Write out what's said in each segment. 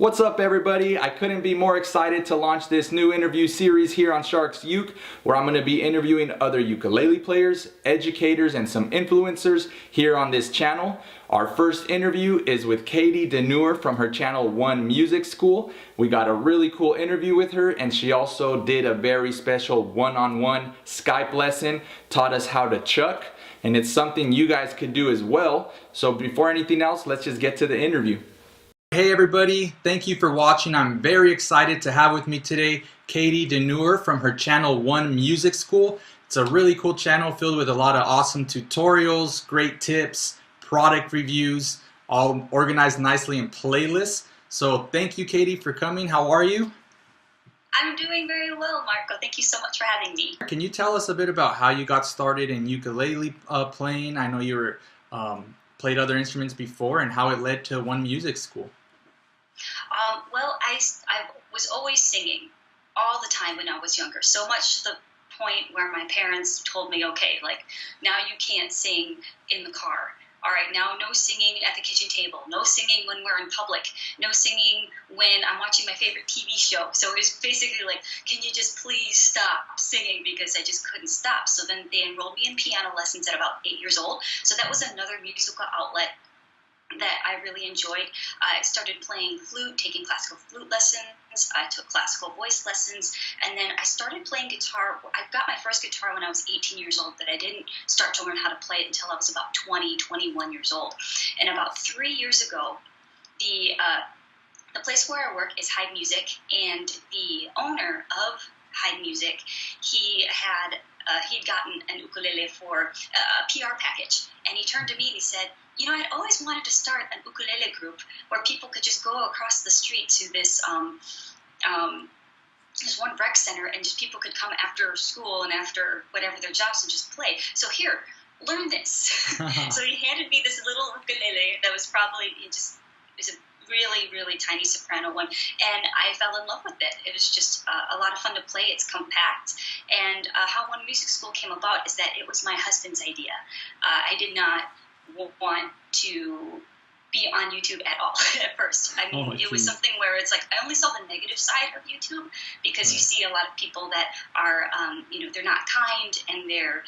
What's up, everybody? I couldn't be more excited to launch this new interview series here on Sharks Uke, where I'm going to be interviewing other ukulele players, educators, and some influencers here on this channel. Our first interview is with Katie DeNure from her channel One Music School. We got a really cool interview with her, and she also did a very special one-on-one Skype lesson, taught us how to chuck, and it's something you guys could do as well. So before anything else, let's just get to the interview. Hey everybody, thank you for watching. I'm very excited to have with me today Katie DeNure from her channel One Music School. It's a really cool channel filled with a lot of awesome tutorials, great tips, product reviews, all organized nicely in playlists. So thank you, Katie, for coming. How are you? I'm doing very well, Marco. Thank you so much for having me. Can you tell us a bit about how you got started in ukulele playing? I know you were played other instruments before, and how it led to One Music School. Well, I was always singing all the time when I was younger, so much to the point where my parents told me, okay, like, now you can't sing in the car. All right, now no singing at the kitchen table, no singing when we're in public, no singing when I'm watching my favorite TV show. So it was basically like, can you just please stop singing, because I just couldn't stop. So then they enrolled me in piano lessons at about 8 years old. So that was another musical outlet that I really enjoyed. I started playing flute, taking classical flute lessons. I took classical voice lessons, and then I started playing guitar. I got my first guitar when I was 18 years old, but I didn't start to learn how to play it until I was about 20, 21 years old. And about 3 years ago, the place where I work is Hyde Music, and the owner of Hyde Music, he'd gotten an ukulele for a PR package, and he turned to me and he said, you know, I'd always wanted to start an ukulele group where people could just go across the street to this one rec center, and just people could come after school and after whatever their jobs and just play. So here, learn this. So he handed me this little ukulele that was probably it was a really, really tiny soprano one, and I fell in love with it. It was just a lot of fun to play. It's compact, and how One Music School came about is that it was my husband's idea. I did not want to be on YouTube at all at first. I mean, it was something where it's like I only saw the negative side of YouTube, because you see a lot of people that are, they're not kind, and they're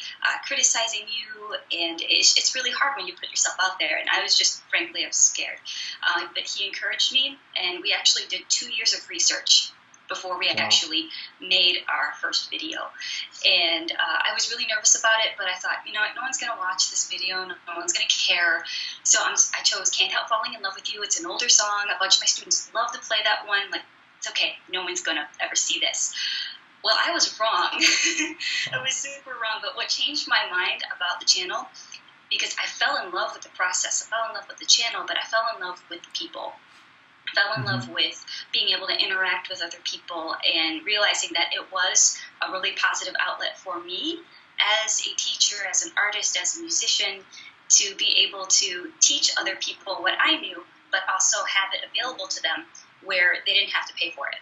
criticizing you, and it's really hard when you put yourself out there. And I was just, frankly, I was scared. But he encouraged me, and we actually did 2 years of research before we actually made our first video. And I was really nervous about it, but I thought, you know what, no one's going to watch this video, no one's going to care. So I chose Can't Help Falling in Love with You. It's an older song. A bunch of my students love to play that one. Like, it's okay, no one's going to ever see this. Well, I was wrong. I was super wrong. But what changed my mind about the channel, because I fell in love with the process, I fell in love with the channel, but I fell in love with the people. Fell in love with being able to interact with other people, and realizing that it was a really positive outlet for me as a teacher, as an artist, as a musician, to be able to teach other people what I knew, but also have it available to them where they didn't have to pay for it.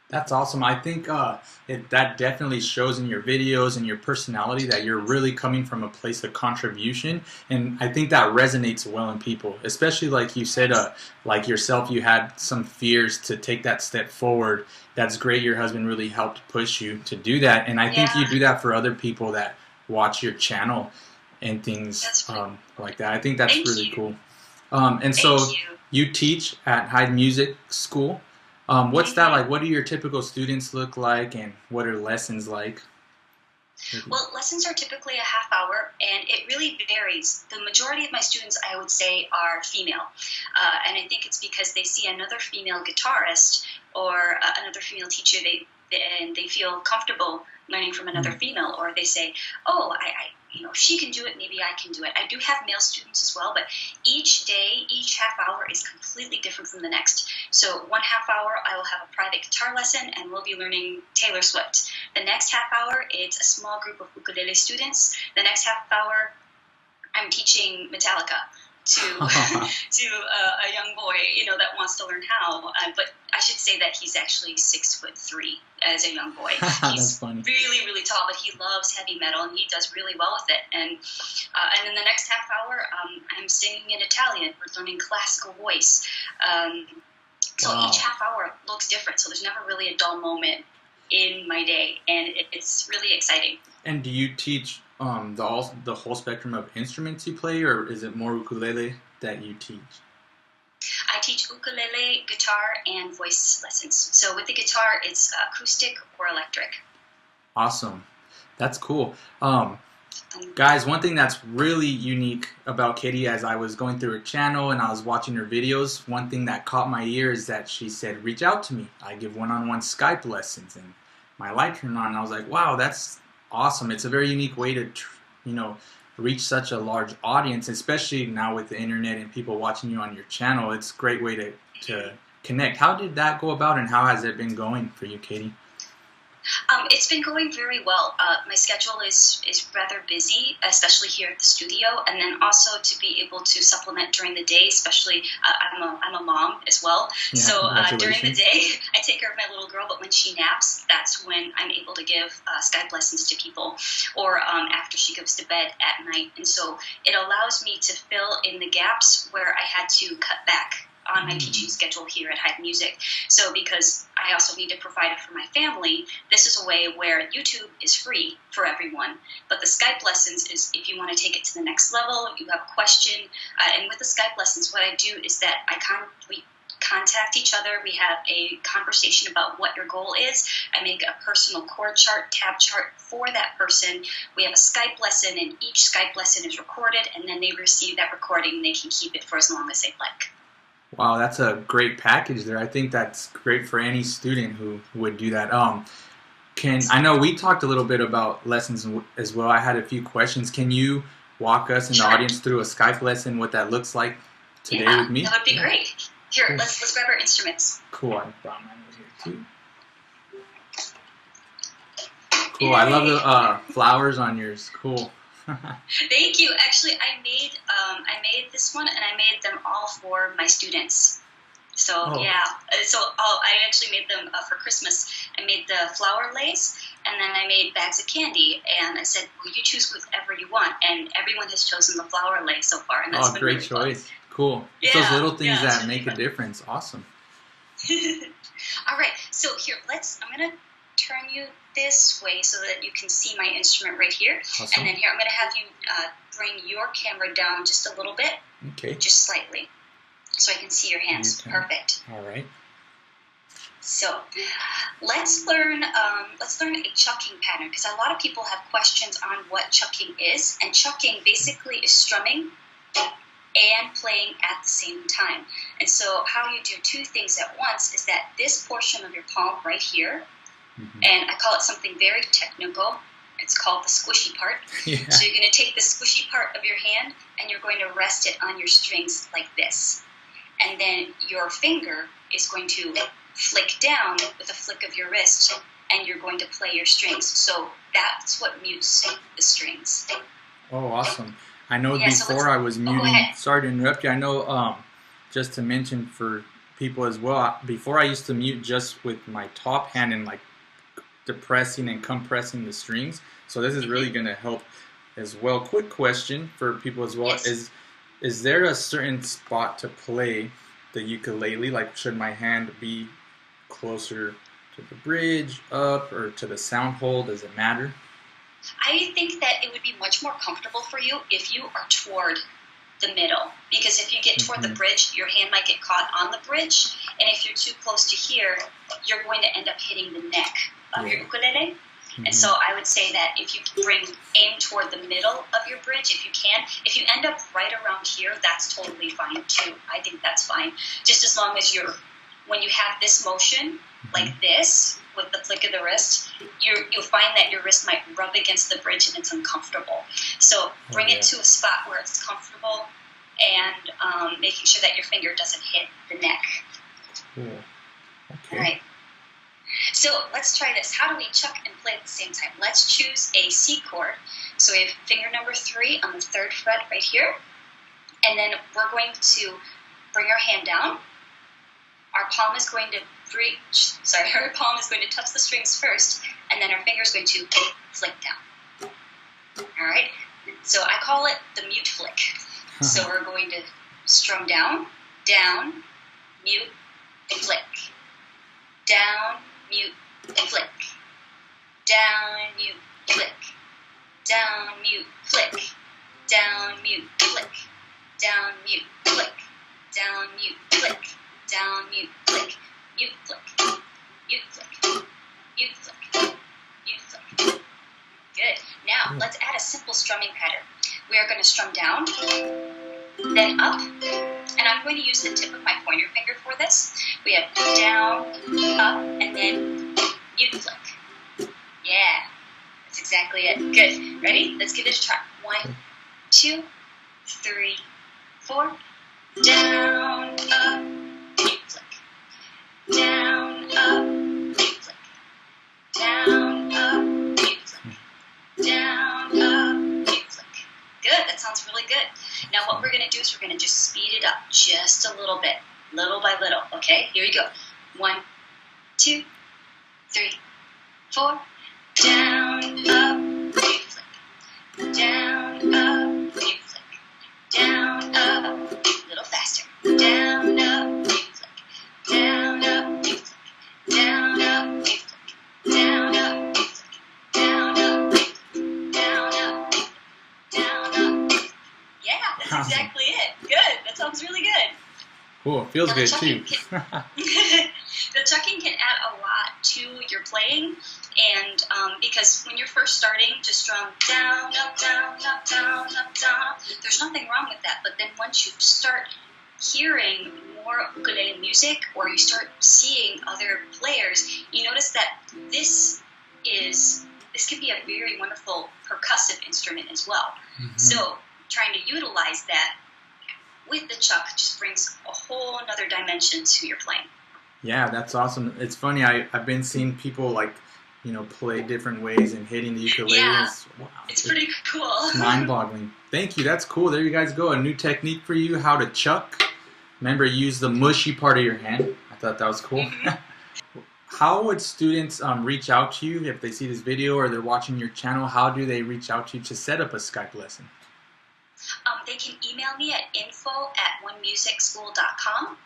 That's awesome. I think that definitely shows in your videos and your personality that you're really coming from a place of contribution, and I think that resonates well in people, especially like you said, like yourself, you had some fears to take that step forward. That's great. Your husband really helped push you to do that, and I think you do that for other people that watch your channel and things like that. I think that's really cool. And so you teach at Hyde Music School. What's that like? What do your typical students look like, and what are lessons like? Well, lessons are typically a half hour, and it really varies. The majority of my students, I would say, are female. And I think it's because they see another female guitarist or another female teacher, and they feel comfortable learning from another female, or they say, oh, if she can do it, maybe I can do it. I do have male students as well, but each day, each half hour is completely different from the next. So one half hour, I will have a private guitar lesson, and we'll be learning Taylor Swift. The next half hour, it's a small group of ukulele students. The next half hour, I'm teaching Metallica to a young boy, that wants to learn how. But I should say that he's actually 6'3" as a young boy. He's really, really tall, but he loves heavy metal, and he does really well with it. And in the next half hour, I'm singing in Italian. We're learning classical voice. So Wow. each half hour looks different. So there's never really a dull moment in my day, and it's really exciting. And do you teach the whole spectrum of instruments you play, or is it more ukulele that you teach? I teach ukulele, guitar, and voice lessons. So with the guitar, it's acoustic or electric. Awesome. That's cool. Guys, one thing that's really unique about Katie, as I was going through her channel and I was watching her videos, one thing that caught my ear is that she said, reach out to me. I give one-on-one Skype lessons, and my light turned on and I was like, wow, that's awesome. It's a very unique way to, reach such a large audience, especially now with the internet and people watching you on your channel. It's a great way to connect. How did that go about, and how has it been going for you, Katie? It's been going very well. My schedule is rather busy, especially here at the studio, and then also to be able to supplement during the day. Especially, I'm a mom as well, Yeah, so during the congratulations. day I take care of my little girl. But when she naps, that's when I'm able to give Skype lessons to people, or after she goes to bed at night. And so it allows me to fill in the gaps where I had to cut back on my teaching schedule here at Hype Music. So because I also need to provide it for my family, this is a way where YouTube is free for everyone. But the Skype lessons is if you want to take it to the next level, you have a question. And with the Skype lessons, what I do is that we contact each other. We have a conversation about what your goal is. I make a personal chord chart, tab chart for that person. We have a Skype lesson, and each Skype lesson is recorded, and then they receive that recording and they can keep it for as long as they'd like. Wow, that's a great package there. I think that's great for any student who would do that. I know we talked a little bit about lessons as well. I had a few questions. Can you walk us and the Sure. audience through a Skype lesson, what that looks like today Yeah, with me? that would be great. Here, Cool. let's grab our instruments. Cool. I brought mine over here too. Cool. I love the flowers on yours. Cool. Thank you. Actually, I made this one, and I made them all for my students. So Oh. yeah, I actually made them for Christmas. I made the flower lace, and then I made bags of candy. And I said, well, you choose whatever you want. And everyone has chosen the flower lace so far, and that's Oh, been great really fun. choice. Cool. It's Yeah, those little things yeah, it's that really make a fun. difference. Awesome. All right, so here, I'm going to turn you this way so that you can see my instrument right here. Awesome. And then here, I'm going to have you bring your camera down just a little bit, Okay. just slightly, so I can see your hands. Okay. Perfect. All right. So let's learn a chucking pattern, because a lot of people have questions on what chucking is. And chucking basically is strumming and playing at the same time. And so how you do two things at once is that this portion of your palm right here, and I call it something very technical, it's called the squishy part. Yeah. So you're going to take the squishy part of your hand and you're going to rest it on your strings like this. And then your finger is going to flick down with a flick of your wrist, and you're going to play your strings. So that's what mutes the strings. Oh, awesome. I know Yeah, so before I was go muting, ahead. sorry to interrupt you, I know just to mention for people as well, before I used to mute just with my top hand and like depressing and compressing the strings. So this is really going to help as well. Quick question for people as well. Yes. Is there a certain spot to play the ukulele? Like, should my hand be closer to the bridge, up, or to the sound hole? Does it matter? I think that it would be much more comfortable for you if you are toward the middle, because if you get toward the bridge, your hand might get caught on the bridge, and if you're too close to here, you're going to end up hitting the neck of your ukulele. And so I would say that if you aim toward the middle of your bridge, if you can. If you end up right around here, that's totally fine too. I think that's fine. Just as long as when you have this motion, like this, with the flick of the wrist, you'll find that your wrist might rub against the bridge and it's uncomfortable. So bring it to a spot where it's comfortable, and making sure that your finger doesn't hit the neck. Cool. Okay. All right. So let's try this. How do we chuck and play at the same time? Let's choose a C chord. So we have finger number 3 on the 3rd fret right here. And then we're going to bring our hand down. Our palm is going to our palm is going to touch the strings first, and then our finger is going to flick down. All right? So I call it the mute flick. So we're going to strum down, down, mute, and flick. Down, mute, and flick. Down, mute, flick. Down, mute, flick. Down, mute, flick. Down, mute, flick. Down, mute, flick. Down, mute, flick. Mute, flick. Mute, flick. Mute, flick. Mute, flick. Good. Now, let's add a simple strumming pattern. We are going to strum down, then up, and I'm going to use the tip of my pointer finger for this. We have down, up, and then mute flick. Yeah, that's exactly it. Good. Ready? Let's give it a try. 1, 2, 3, 4. Down, up, mute flick. Down, up, mute flick. Down, up, mute flick. Down, up, mute flick. Good. That sounds really good. Now what we're going to do is we're going to just speed it up just a little bit, little by little. Okay, here we go. 1, 2, 3, 4. Down, up, mute flick. Down, up, mute flick. Down, up, a little faster. Down, up, mute flick. Down, up, mute flick. Down, up, mute flick. Down, up, mute flick. Down, up, mute flick. Down, up, mute flick. Down, up, mute flick. Yeah, that's Awesome. exactly it. Good. That sounds really good. Cool. Feels Now, good too. The chucking can add a lot to your playing, and because when you're first starting, just strum down, up, down, up, down, up, down. There's nothing wrong with that, but then once you start hearing more ukulele music, or you start seeing other players, you notice that this can be a very wonderful percussive instrument as well. Mhm. So trying to utilize that with the chuck just brings a whole another dimension to your playing. Yeah, that's awesome. It's funny. I've been seeing people like, play different ways and hitting the ukulele. Yeah. Wow, It's pretty cool. It's mind-boggling. Thank you. That's cool. There you guys go. A new technique for you, how to chuck. Remember, use the mushy part of your hand. I thought that was cool. Mm-hmm. How would students reach out to you if they see this video or they're watching your channel? How do they reach out to you to set up a Skype lesson? They can email me at info@onemusicschool.com,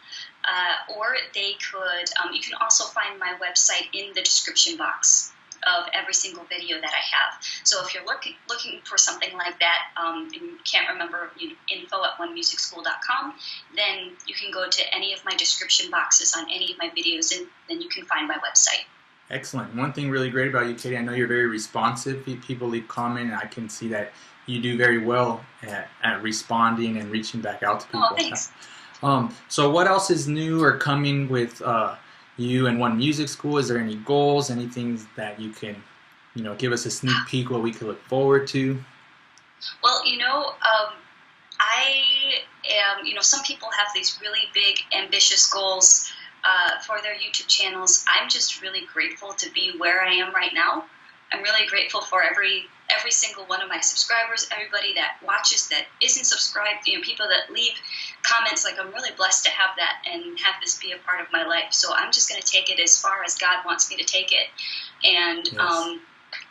or they could, you can also find my website in the description box of every single video that I have. So if you're looking for something like that, and you can't remember info@onemusicschool.com, then you can go to any of my description boxes on any of my videos, and then you can find my website. Excellent. One thing really great about you, Katie, I know you're very responsive. People leave comment, and I can see that you do very well at responding and reaching back out to people. Oh, thanks. So what else is new or coming with you and One Music School? Is there any goals, anything that you can, give us a sneak peek what we could look forward to? Well, I am, some people have these really big, ambitious goals for their YouTube channels. I'm just really grateful to be where I am right now. I'm really grateful for every single one of my subscribers, everybody that watches that isn't subscribed, people that leave comments. Like, I'm really blessed to have that and have this be a part of my life. So I'm just going to take it as far as God wants me to take it. And Yes.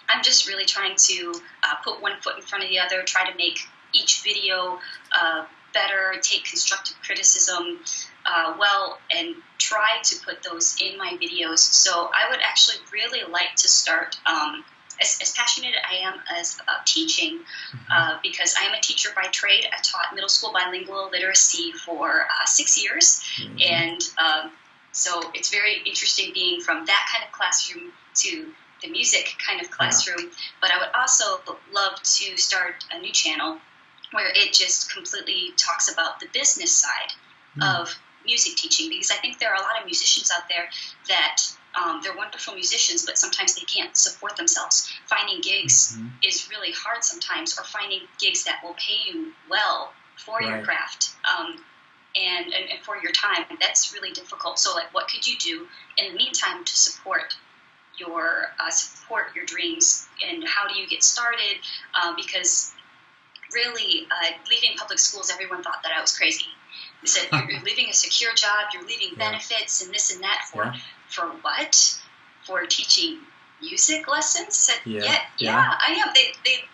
I'm just really trying to put one foot in front of the other, try to make each video better, take constructive criticism well, and try to put those in my videos. So I would actually really like to start, as passionate I am about teaching, because I am a teacher by trade. I taught middle school bilingual literacy for 6 years, and so it's very interesting being from that kind of classroom to the music kind of classroom. But I would also love to start a new channel where it just completely talks about the business side of music teaching, because I think there are a lot of musicians out there that they're wonderful musicians, but sometimes they can't support themselves. Finding gigs is really hard sometimes, or finding gigs that will pay you well for your craft and for your time. That's really difficult. So, like, what could you do in the meantime to support your dreams, and how do you get started? Because really, leaving public schools, everyone thought that I was crazy. They said, you're leaving a secure job, you're leaving benefits and this and that for what? For teaching music lessons? I said, Yeah. yeah, I am. They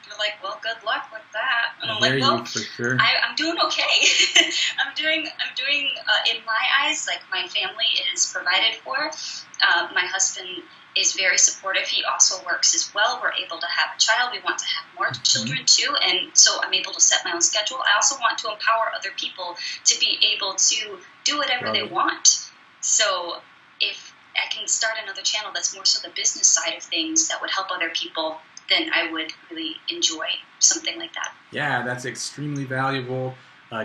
were like, well, good luck with that. And I'm I like, hear well, you for sure. I'm doing okay. I'm doing, in my eyes, like my family is provided for. My husband is very supportive. He also works as well. We're able to have a child. We want to have more children too. And so I'm able to set my own schedule. I also want to empower other people to be able to do whatever they want. So if I can start another channel that's more so the business side of things that would help other people, then I would really enjoy something like that. Yeah, that's extremely valuable.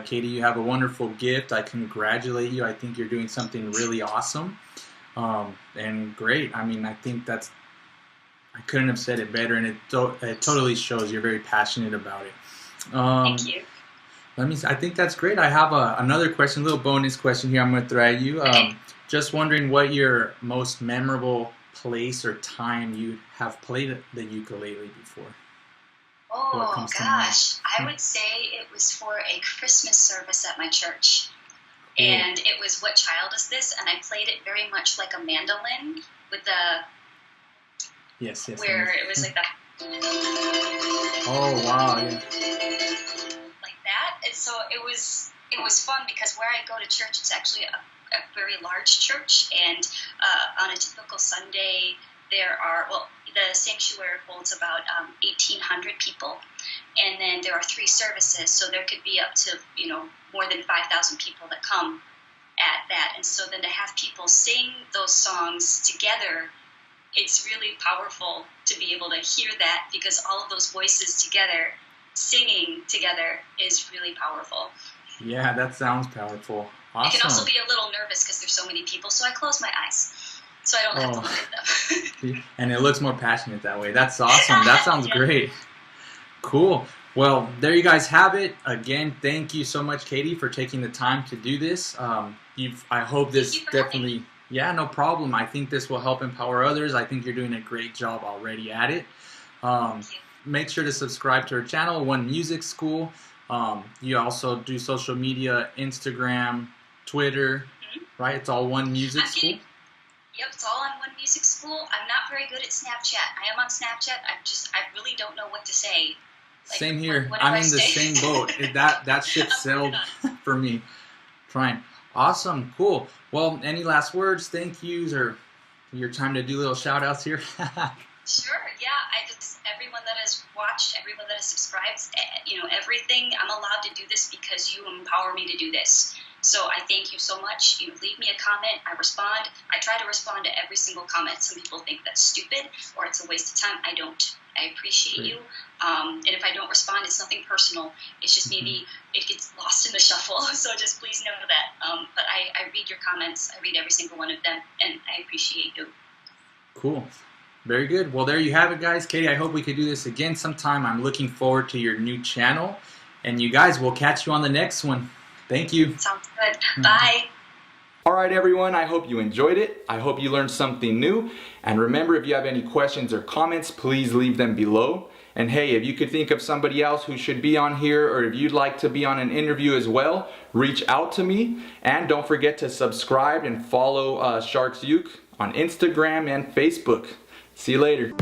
Katie, you have a wonderful gift. I congratulate you. I think you're doing something really awesome and great. I mean, I think I couldn't have said it better, and it totally shows you're very passionate about it. Thank you. I think that's great. I have another question, a little bonus question here I'm going to throw at you. Okay. Just wondering what your most memorable place or time you have played the ukulele before. Oh gosh, I would say it was for a Christmas service at my church. Cool. And it was What Child Is This? And I played it very much like a mandolin with the... Yes. Where it was like that... Oh, wow, yeah. Like that. And so it was fun because where I go to church, it's actually a very large church. And on a typical Sunday, the sanctuary holds about 1,800 people, and then there are 3 services, so there could be up to more than 5,000 people that come at that. And so then to have people sing those songs together, it's really powerful to be able to hear that, because all of those voices together singing together is really powerful. Yeah, that sounds powerful. Awesome. I can also be a little nervous because there's so many people, so I close my eyes. So I don't have to look at them. And it looks more passionate that way. That's awesome. That sounds great. Cool. Well, there you guys have it. Again, thank you so much, Katie, for taking the time to do this. I hope this definitely... Yeah, no problem. I think this will help empower others. I think you're doing a great job already at it. Make sure to subscribe to our channel, One Music School. You also do social media, Instagram, Twitter, right? It's all One Music School? Yep, it's all on One Music School. I'm not very good at Snapchat. I am on Snapchat. I really don't know what to say. Like, same here. what do I'm I in the say? same boat. That ship sailed for me. Trying. Awesome. Cool. Well, any last words, thank yous, or your time to do little shout outs here? Sure. Yeah. Everyone that has watched, everyone that has subscribed, everything. I'm allowed to do this because you empower me to do this. So I thank you so much. Leave me a comment. I respond. I try to respond to every single comment. Some people think that's stupid or it's a waste of time. I don't. I appreciate you. And if I don't respond, it's nothing personal. It's just maybe it gets lost in the shuffle. So just please know that. But I read your comments. I read every single one of them, and I appreciate you. Cool. Very good. Well, there you have it, guys. Katie, I hope we could do this again sometime. I'm looking forward to your new channel. And you guys, we'll catch you on the next one. Thank you. Sounds good. Bye. All right, everyone, I hope you enjoyed it. I hope you learned something new. And remember, if you have any questions or comments, please leave them below. And hey, if you could think of somebody else who should be on here, or if you'd like to be on an interview as well, reach out to me. And don't forget to subscribe and follow Sharks Uke on Instagram and Facebook. See you later.